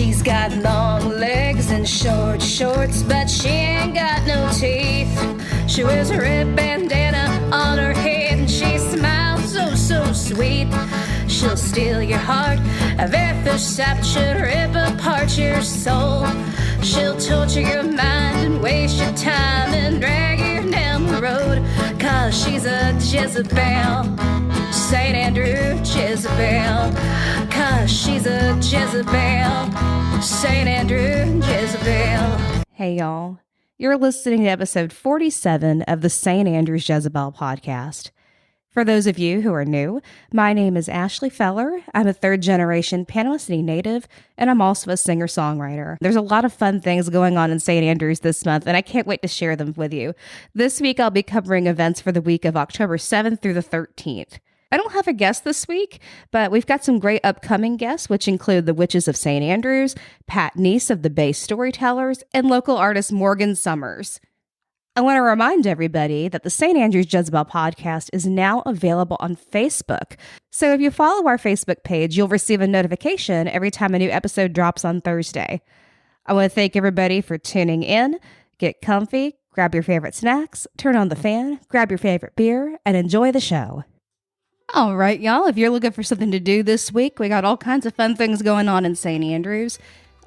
She's got long legs and short shorts, but she ain't got no teeth. She wears a red bandana on her head and she smiles so sweet. She'll steal your heart, a very first sight should rip apart your soul. She'll torture your mind and waste your time and drag you down the road, 'cause she's a Jezebel, St. Andrew Jezebel, 'cause she's a Jezebel, St. Andrew Jezebel. Hey y'all, you're listening to episode 47 of the St. Andrews Jezebel podcast. For those of you who are new, my name is Ashley Feller. I'm a third-generation Panama City native, and I'm also a singer-songwriter. There's a lot of fun things going on in St. Andrews this month, and I can't wait to share them with you. This week, I'll be covering events for the week of October 7th through the 13th. I don't have a guest this week, but we've got some great upcoming guests, which include the Witches of St. Andrews, Pat Nease of the Bay Storytellers, and local artist Morgan Summers. I want to remind everybody that the St. Andrews Jezebel podcast is now available on Facebook. So if you follow our Facebook page, you'll receive a notification every time a new episode drops on Thursday. I want to thank everybody for tuning in. Get comfy, grab your favorite snacks, turn on the fan, grab your favorite beer, and enjoy the show. All right, y'all, if you're looking for something to do this week, we got all kinds of fun things going on in St. Andrews.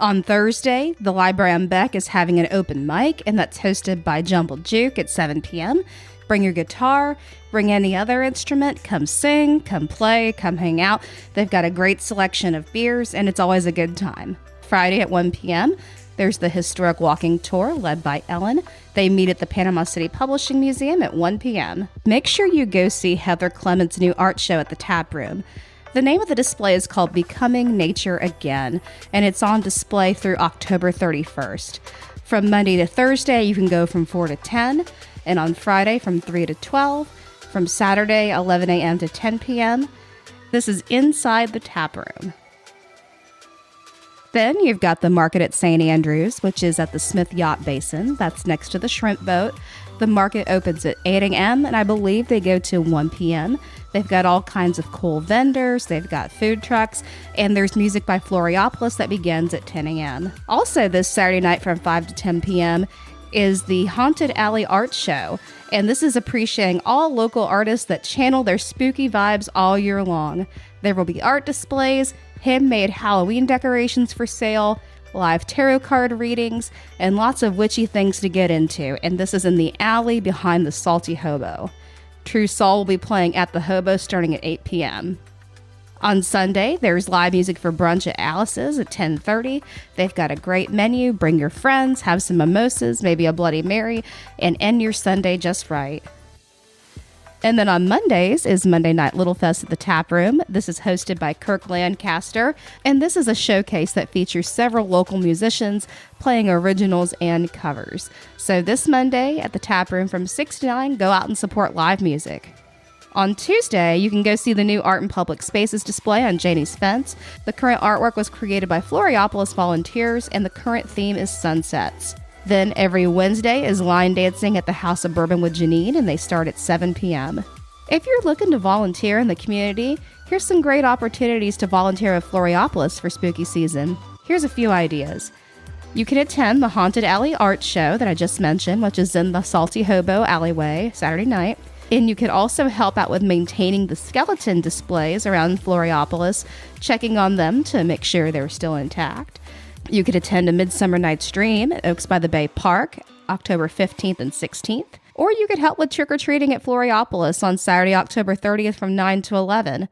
On Thursday, the Library on Beck is having an open mic, and that's hosted by Jumble Juke at 7 p.m. Bring your guitar, bring any other instrument, come sing, come play, come hang out. They've got a great selection of beers, and it's always a good time. Friday at 1 p.m., there's the Historic Walking Tour led by Ellen. They meet at the Panama City Publishing Museum at 1 p.m. Make sure you go see Heather Clement's new art show at the Tap Room. The name of the display is called Becoming Nature Again, and it's on display through October 31st. From Monday to Thursday, you can go from 4 to 10, and on Friday from 3 to 12, from Saturday 11 a.m. to 10 p.m. This is inside the tap room. Then you've got the market at St. Andrews, which is at the Smith Yacht Basin. That's next to the shrimp boat. The market opens at 8 a.m., and I believe they go to 1 p.m. They've got all kinds of cool vendors, they've got food trucks, and there's music by Floriopolis that begins at 10 a.m. Also this Saturday night from 5 to 10 p.m. is the Haunted Alley Art Show, and this is appreciating all local artists that channel their spooky vibes all year long. There will be art displays, handmade Halloween decorations for sale, live tarot card readings, and lots of witchy things to get into, and this is in the alley behind the Salty Hobo. True Soul will be playing at the Hobo starting at 8 p.m. On Sunday, there's live music for brunch at Alice's at 10:30. They've got a great menu. Bring your friends, have some mimosas, maybe a Bloody Mary, and end your Sunday just right. And then on Mondays is Monday Night Little Fest at the Tap Room. This is hosted by Kirk Lancaster, and this is a showcase that features several local musicians playing originals and covers. So this Monday at the Tap Room from 6 to 9, go out and support live music. On Tuesday, you can go see the new Art in Public Spaces display on Janie's Fence. The current artwork was created by Floriopolis volunteers, and the current theme is sunsets. Then every Wednesday is line dancing at the House of Bourbon with Janine, and they start at 7 p.m. If you're looking to volunteer in the community, here's some great opportunities to volunteer with Floriopolis for spooky season. Here's a few ideas. You can attend the Haunted Alley Art Show that I just mentioned, which is in the Salty Hobo alleyway Saturday night. And you could also help out with maintaining the skeleton displays around Floriopolis, checking on them to make sure they're still intact. You could attend a Midsummer Night's Dream at Oaks by the Bay Park, October 15th and 16th. Or you could help with trick-or-treating at Floriopolis on Saturday, October 30th from 9 to 11.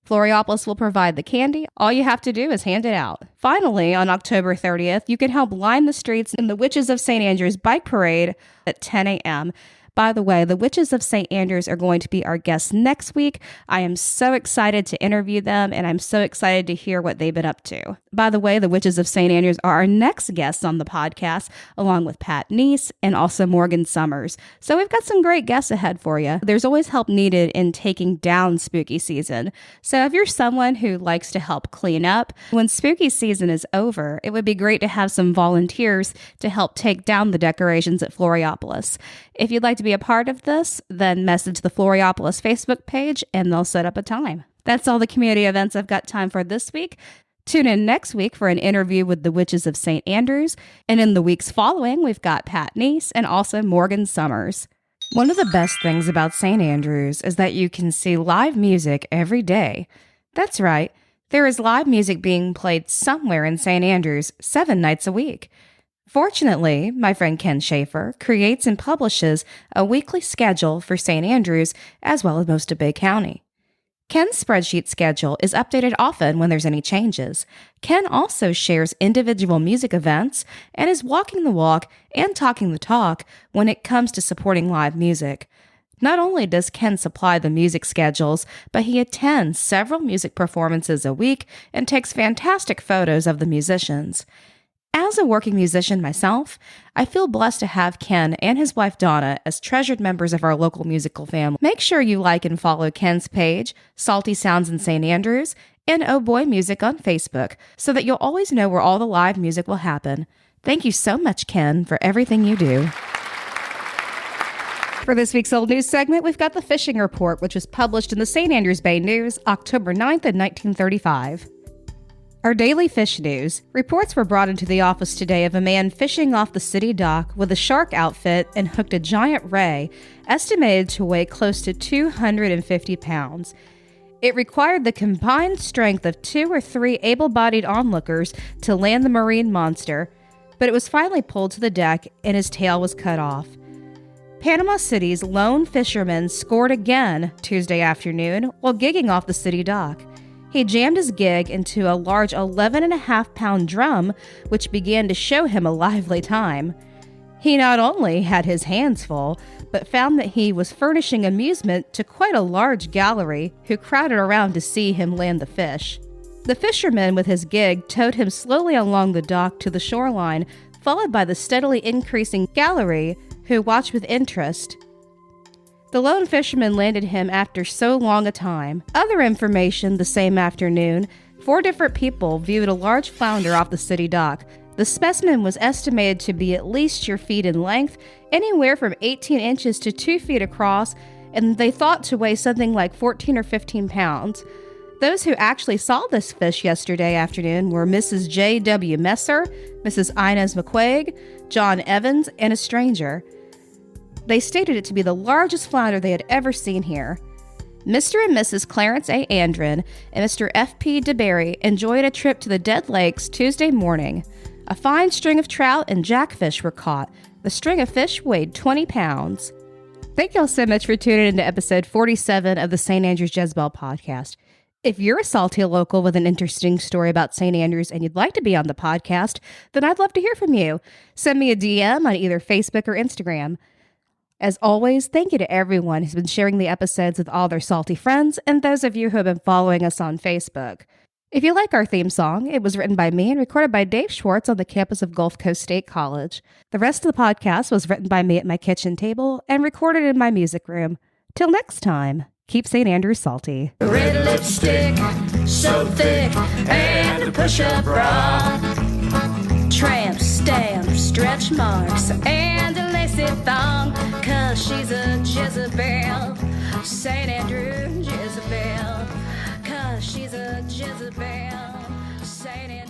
Floriopolis will provide the candy. All you have to do is hand it out. Finally, on October 30th, you can help line the streets in the Witches of St. Andrews Bike Parade at 10 a.m. By the way, the Witches of St. Andrews are going to be our guests next week. I am so excited to interview them, and I'm so excited to hear what they've been up to. By the way, the Witches of St. Andrews are our next guests on the podcast, along with Pat Nease and also Morgan Summers. So we've got some great guests ahead for you. There's always help needed in taking down spooky season. So if you're someone who likes to help clean up, when spooky season is over, it would be great to have some volunteers to help take down the decorations at Floriopolis. If you'd like to be a part of this, then message the Floriopolis Facebook page and they'll set up a time. That's all the community events I've got time for this week. Tune in next week for an interview with the Witches of St. Andrews, and in the weeks following, we've got Pat Nease and also Morgan Summers. One of the best things about St. Andrews is that you can see live music every day. That's right, there is live music being played somewhere in St. Andrews 7 nights a week. Fortunately, my friend Ken Schaefer creates and publishes a weekly schedule for St. Andrews as well as most of Bay County. Ken's spreadsheet schedule is updated often when there's any changes. Ken also shares individual music events and is walking the walk and talking the talk when it comes to supporting live music. Not only does Ken supply the music schedules, but he attends several music performances a week and takes fantastic photos of the musicians. As a working musician myself, I feel blessed to have Ken and his wife Donna as treasured members of our local musical family. Make sure you like and follow Ken's page, Salty Sounds in St. Andrews, and Oh Boy Music on Facebook, so that you'll always know where all the live music will happen. Thank you so much, Ken, for everything you do. For this week's Old News segment, we've got the Fishing Report, which was published in the St. Andrews Bay News, October 9th of 1935. Our daily fish news. Reports were brought into the office today of a man fishing off the city dock with a shark outfit and hooked a giant ray, estimated to weigh close to 250 pounds. It required the combined strength of 2 or 3 able-bodied onlookers to land the marine monster, but it was finally pulled to the deck and his tail was cut off. Panama City's lone fisherman scored again Tuesday afternoon while gigging off the city dock. He jammed his gig into a large 11.5-pound drum, which began to show him a lively time. He not only had his hands full, but found that he was furnishing amusement to quite a large gallery who crowded around to see him land the fish. The fisherman with his gig towed him slowly along the dock to the shoreline, followed by the steadily increasing gallery, who watched with interest. The lone fisherman landed him after so long a time. Other information the same afternoon, 4 different people viewed a large flounder off the city dock. The specimen was estimated to be at least your feet in length, anywhere from 18 inches to 2 feet across, and they thought to weigh something like 14 or 15 pounds. Those who actually saw this fish yesterday afternoon were Mrs. J.W. Messer, Mrs. Inez McQuaig, John Evans, and a stranger. They stated it to be the largest flounder they had ever seen here. Mr. and Mrs. Clarence A. Andren and Mr. F.P. DeBerry enjoyed a trip to the Dead Lakes Tuesday morning. A fine string of trout and jackfish were caught. The string of fish weighed 20 pounds. Thank y'all so much for tuning into episode 47 of the St. Andrews Jezebel podcast. If you're a salty local with an interesting story about St. Andrews and you'd like to be on the podcast, then I'd love to hear from you. Send me a DM on either Facebook or Instagram. As always, thank you to everyone who's been sharing the episodes with all their salty friends and those of you who have been following us on Facebook. If you like our theme song, it was written by me and recorded by Dave Schwartz on the campus of Gulf Coast State College. The rest of the podcast was written by me at my kitchen table and recorded in my music room. Till next time, keep St. Andrews salty. Red lipstick, so thick, and a push-up bra. Tramp stamp, stretch marks, and a lacy thong. 'Cause she's a Jezebel, St. Andrew Jezebel. 'Cause she's a Jezebel, St. Andrew.